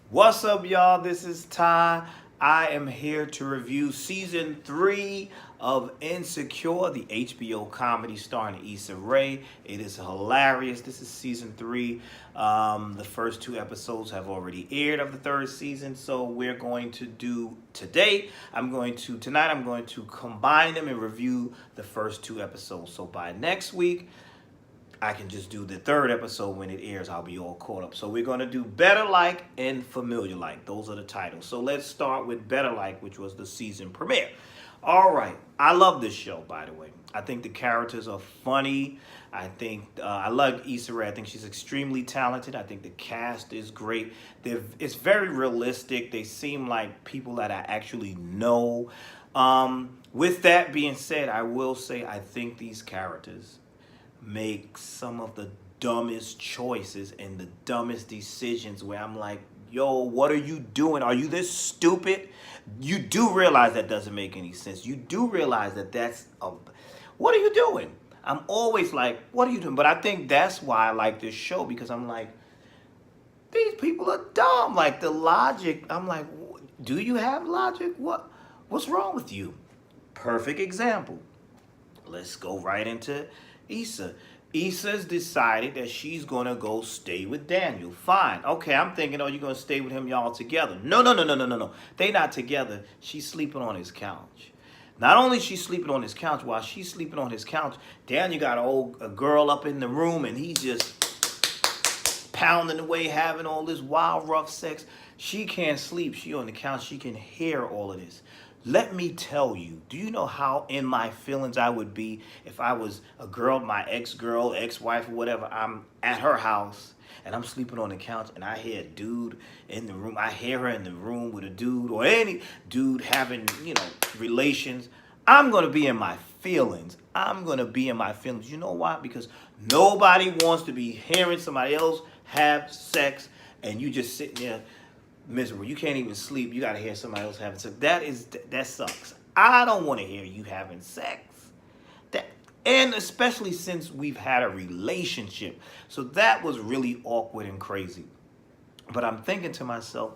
What's up, y'all? This is Ty. I am here to review season 3 of Insecure, the HBO comedy starring Issa Rae. It is hilarious. This is season 3. The first 2 episodes have already aired of the third season, so we're going to do tonight I'm going to combine them and review the first 2 episodes. So by next week, I can just do the third episode when it airs. I'll be all caught up. So we're going to do Better Like and Familiar Like. Those are the titles. So let's start with Better Like, which was the season premiere. All right. I love this show, by the way. I think the characters are funny. I love Issa Rae. I think she's extremely talented. I think the cast is great. It's very realistic. They seem like people that I actually know. With that being said, I will say I think these characters make some of the dumbest choices and the dumbest decisions where I'm like, yo, what are you doing? Are you this stupid? You do realize that doesn't make any sense. You do realize that what are you doing? I'm always like, what are you doing? But I think that's why I like this show, because I'm like, these people are dumb. Like the logic, I'm like, do you have logic? What's wrong with you? Perfect example. Let's go right into Issa. Issa's decided that she's gonna go stay with Daniel. Fine. Okay, I'm thinking, oh, you're gonna stay with him, y'all together. No, no, no, no, no, no, no. They not together. She's sleeping on his couch. Not only she's sleeping on his couch, while she's sleeping on his couch, Daniel got a girl up in the room and he just pounding away, having all this wild, rough sex. She can't sleep. She on the couch. She can hear all of this. Let me tell you, do you know how in my feelings I would be if I was a girl, my ex-girl, ex-wife, or whatever, I'm at her house and I'm sleeping on the couch and I hear a dude in the room. I hear her in the room with a dude or any dude having, relations. I'm going to be in my feelings. I'm going to be in my feelings. You know why? Because nobody wants to be hearing somebody else have sex and you just sitting there miserable. You can't even sleep. You got to hear somebody else having sex. That sucks. I don't want to hear you having sex. That, and especially since we've had a relationship. So that was really awkward and crazy. But I'm thinking to myself,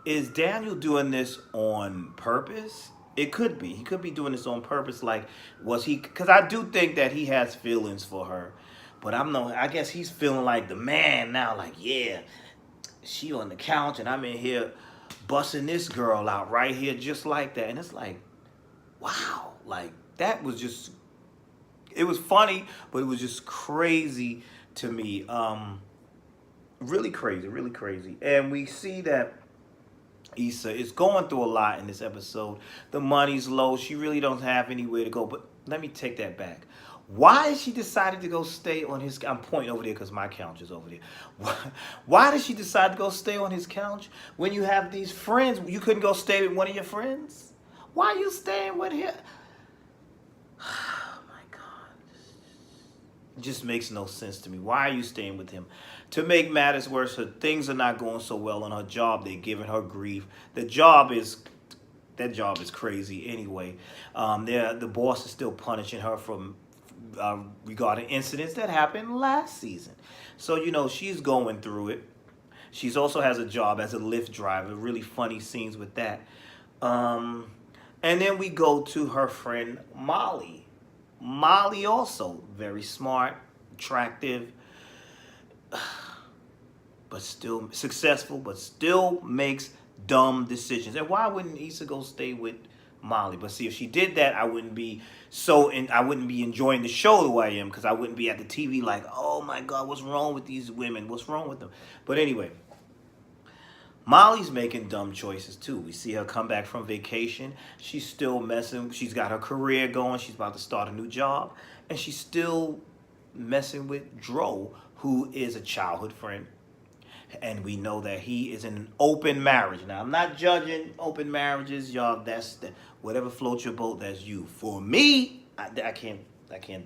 is Daniel doing this on purpose? It could be. He could be doing this on purpose. Like, was he? Because I do think that he has feelings for her. But I guess he's feeling like the man now. Like, yeah, she on the couch and I'm in here busting this girl out right here just like that. And it's like, wow, like that was just, it was funny, but it was just crazy to me. Really crazy, really crazy. And we see that Issa is going through a lot in this episode. The money's low. She really don't have anywhere to go. But let me take that back. Why did she decided to go stay on his? I'm pointing over there because my couch is over there. Why did she decide to go stay on his couch when you have these friends? You couldn't go stay with one of your friends. Why are you staying with him? Oh my God. It just makes no sense to me. Why are you staying with him? To make matters worse, her things are not going so well on her job. They're giving her grief. That job is crazy anyway. The boss is still punishing her from regarding incidents that happened last season. So, she's going through it. She's also has a job as a Lyft driver. Really funny scenes with that. And then we go to her friend Molly. Molly also very smart, attractive, but still successful, but still makes dumb decisions. And why wouldn't Issa go stay with Molly? But see, if she did that, I wouldn't be enjoying the show the way I am, because I wouldn't be at the TV like, oh my God, what's wrong with these women? What's wrong with them? But anyway, Molly's making dumb choices too. We see her come back from vacation. She's still messing. She's got her career going. She's about to start a new job. And she's still messing with Dro, who is a childhood friend. And we know that he is in an open marriage. Now, I'm not judging open marriages, y'all. Whatever floats your boat, that's you. For me, I can't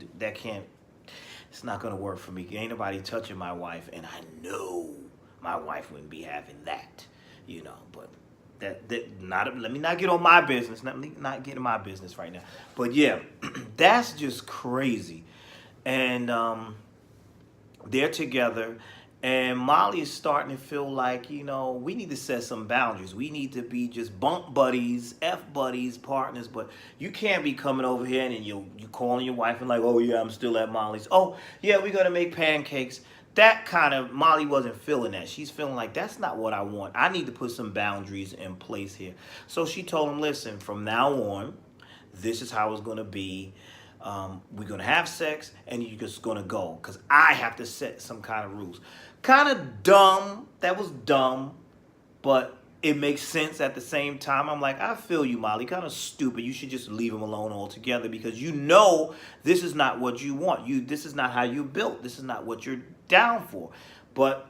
do that. It's not gonna work for me. Ain't nobody touching my wife, and I know my wife wouldn't be having that, But let me not get on my business. Let me not get in my business right now. But yeah, that's just crazy. And they're together. And Molly is starting to feel like, we need to set some boundaries. We need to be just bunk buddies, F buddies, partners. But you can't be coming over here and you calling your wife and like, oh yeah, I'm still at Molly's. Oh yeah, we're gonna make pancakes. That kind of, Molly wasn't feeling that. She's feeling like that's not what I want. I need to put some boundaries in place here. So she told him, listen, from now on, this is how it's gonna be. We're gonna have sex, and you're just gonna go, cause I have to set some kind of rules. Kind of dumb. That was dumb, but it makes sense at the same time. I'm like, I feel you, Molly. Kind of stupid. You should just leave him alone altogether because this is not what you want. This is not how you built. This is not what you're down for. But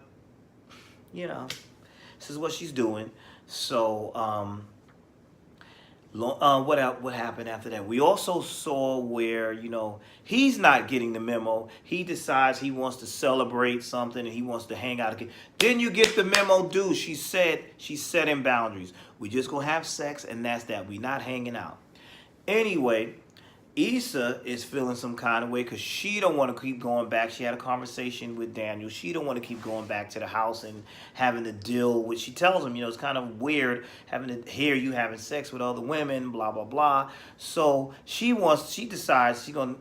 this is what she's doing. So what happened after that? We also saw where he's not getting the memo. He decides he wants to celebrate something and he wants to hang out again. Then you get the memo, dude. She said she's setting boundaries. We just gonna have sex and that's that. We not hanging out. Anyway, Issa is feeling some kind of way because she don't want to keep going back. She had a conversation with Daniel. She don't want to keep going back to the house and having to deal with. She tells him, it's kind of weird having to hear you having sex with other women, blah blah blah. So she decides she's gonna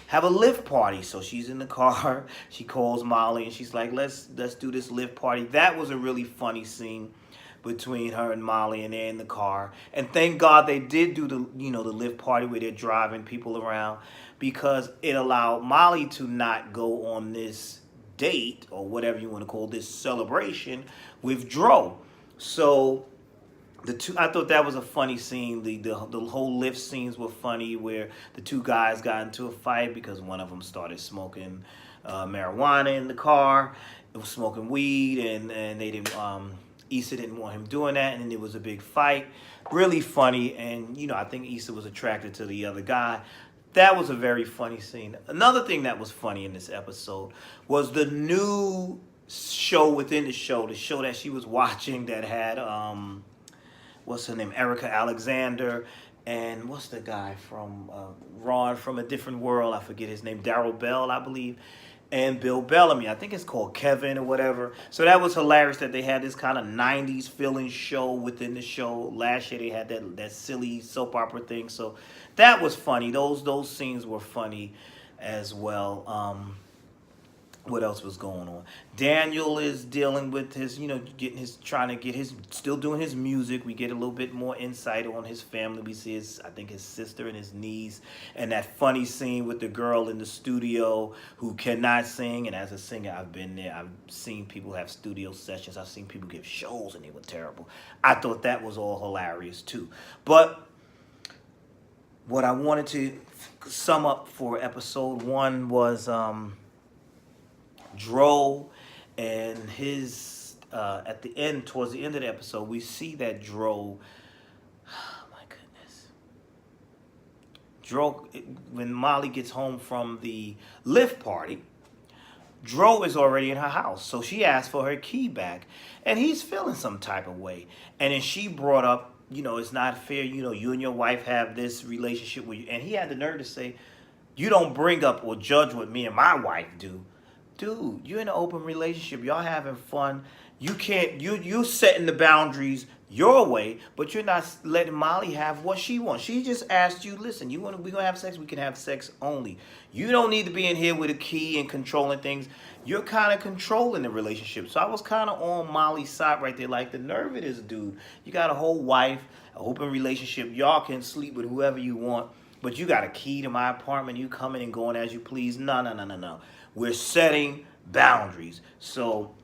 have a lift party. So she's in the car. She calls Molly and she's like, let's do this lift party. That was a really funny scene between her and Molly, and they're in the car. And thank God they did do the lift party where they're driving people around, because it allowed Molly to not go on this date or whatever you want to call this celebration with Dro. So I thought that was a funny scene. The whole lift scenes were funny, where the two guys got into a fight because one of them started smoking marijuana in the car. It was smoking weed, and they didn't. Issa didn't want him doing that, and then there was a big fight. Really funny, and I think Issa was attracted to the other guy. That was a very funny scene. Another thing that was funny in this episode was the new show within the show that she was watching that had what's her name, Erica Alexander, and what's the guy from Ron from a Different World? I forget his name, Daryl Bell, I believe. And Bill Bellamy. I think it's called Kevin or whatever. So that was hilarious that they had this kind of 90s feeling show within the show. Last year they had that silly soap opera thing. So that was funny. Those scenes were funny as well. What else was going on? Daniel is dealing with his, still doing his music. We get a little bit more insight on his family. We see I think his sister and his niece, and that funny scene with the girl in the studio who cannot sing. And as a singer, I've been there. I've seen people have studio sessions. I've seen people give shows and they were terrible. I thought that was all hilarious too. But what I wanted to sum up for episode 1 was Dro and his at the end, towards the end of the episode, we see that Dro, oh my goodness, Dro, when Molly gets home from the lift party, Dro is already in her house, so she asked for her key back, and he's feeling some type of way. And then she brought up, it's not fair, you and your wife have this relationship with you, and he had the nerve to say, you don't bring up or judge what me and my wife do. Dude, you're in an open relationship. Y'all having fun. You can't. You setting the boundaries your way, but you're not letting Molly have what she wants. She just asked you, listen, we gonna have sex. We can have sex only. You don't need to be in here with a key and controlling things. You're kind of controlling the relationship. So I was kind of on Molly's side right there. Like, the nerve of this dude. You got a whole wife, an open relationship. Y'all can sleep with whoever you want, but you got a key to my apartment. You coming and going as you please. No. We're setting boundaries. So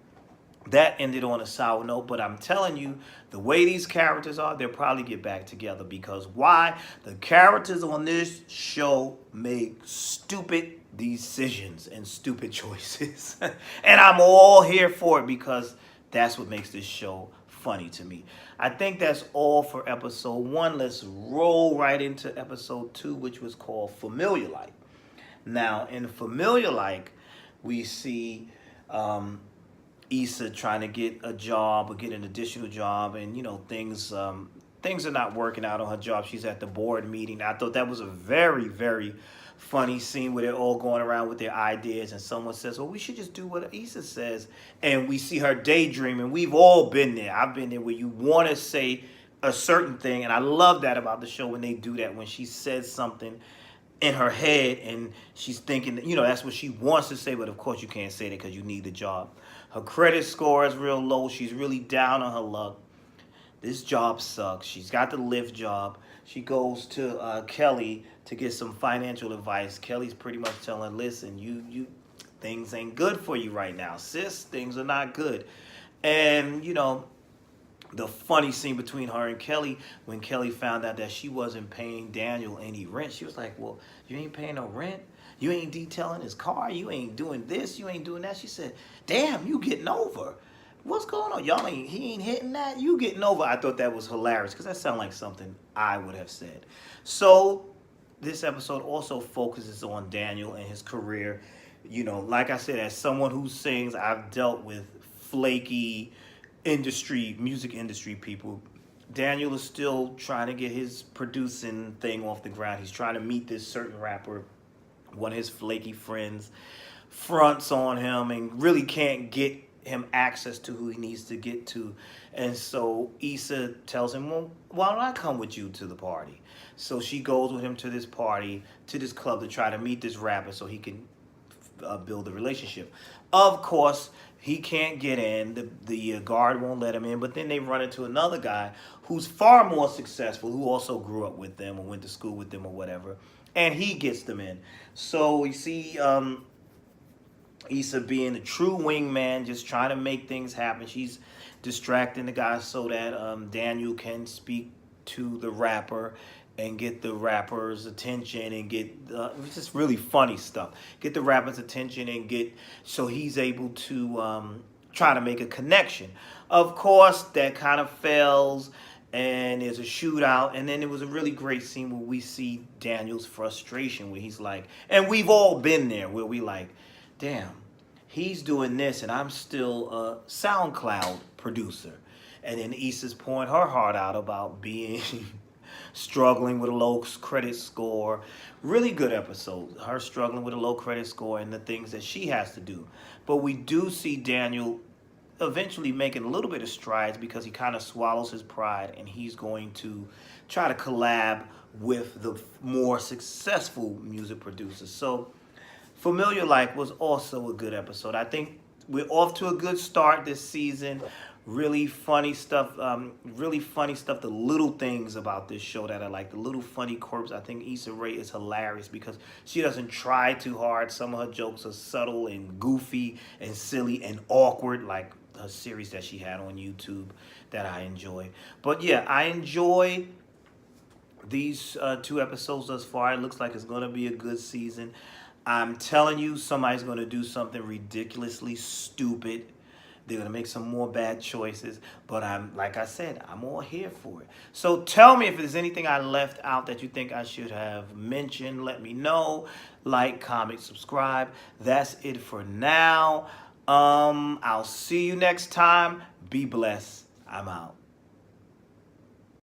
that ended on a sour note, but I'm telling you, the way these characters are, they'll probably get back together. Because why? The characters on this show make stupid decisions and stupid choices. And I'm all here for it because that's what makes this show funny to me. I think that's all for episode 1. Let's roll right into episode 2, which was called Familiar Like. Now, in Familiar Like, we see Issa trying to get a job or get an additional job, and things are not working out on her job. She's at the board meeting. I thought that was a very, very funny scene where they're all going around with their ideas, and someone says, well, we should just do what Issa says. And we see her daydreaming. We've all been there. I've been there, where you want to say a certain thing. And I love that about the show when they do that, when she says something in her head and she's thinking that, that's what she wants to say, but of course you can't say that because you need the job. Her credit score is real low. She's really down on her luck. This job sucks. She's got the Lyft job. She goes to Kelly to get some financial advice. Kelly's pretty much telling her, listen, you things ain't good for you right now, sis. Things are not good. And, the funny scene between her and Kelly, when Kelly found out that she wasn't paying Daniel any rent, she was like, well, you ain't paying no rent? You ain't detailing his car? You ain't doing this? You ain't doing that? She said, damn, you getting over. What's going on? He ain't hitting that? You getting over. I thought that was hilarious because that sounded like something I would have said. So this episode also focuses on Daniel and his career. Like I said, as someone who sings, I've dealt with flaky music industry people. Daniel is still trying to get his producing thing off the ground. He's trying to meet this certain rapper. One of his flaky friends fronts on him and really can't get him access to who he needs to get to. And so Issa tells him, well, why don't I come with you to the party? So she goes with him to this party, to this club, to try to meet this rapper so he can build a relationship. Of course, he can't get in. The guard won't let him in. But then they run into another guy who's far more successful, who also grew up with them or went to school with them or whatever. And he gets them in. So we see Issa being a true wingman, just trying to make things happen. She's distracting the guy so that Daniel can speak to the rapper and get the rapper's attention and get it's just really funny stuff. Get the rapper's attention and so he's able to try to make a connection. Of course, that kind of fails and there's a shootout. And then it was a really great scene where we see Daniel's frustration, where he's like, and we've all been there, where we like, damn, he's doing this and I'm still a SoundCloud producer. And then Issa's pouring her heart out about being struggling with a low credit score. Really good episode. Her struggling with a low credit score and the things that she has to do. But we do see Daniel eventually making a little bit of strides because he kind of swallows his pride and he's going to try to collab with the more successful music producers. So Familiar Like was also a good episode. I think we're off to a good start this season. Really funny stuff. The little things about this show that I like. The little funny quirks. I think Issa Rae is hilarious because she doesn't try too hard. Some of her jokes are subtle and goofy and silly and awkward, like her series that she had on YouTube that I enjoy. But yeah, I enjoy these 2 episodes thus far. It looks like it's going to be a good season. I'm telling you, somebody's going to do something ridiculously stupid. They're going to make some more bad choices. But like I said, I'm all here for it. So tell me if there's anything I left out that you think I should have mentioned. Let me know. Like, comment, subscribe. That's it for now. I'll see you next time. Be blessed. I'm out.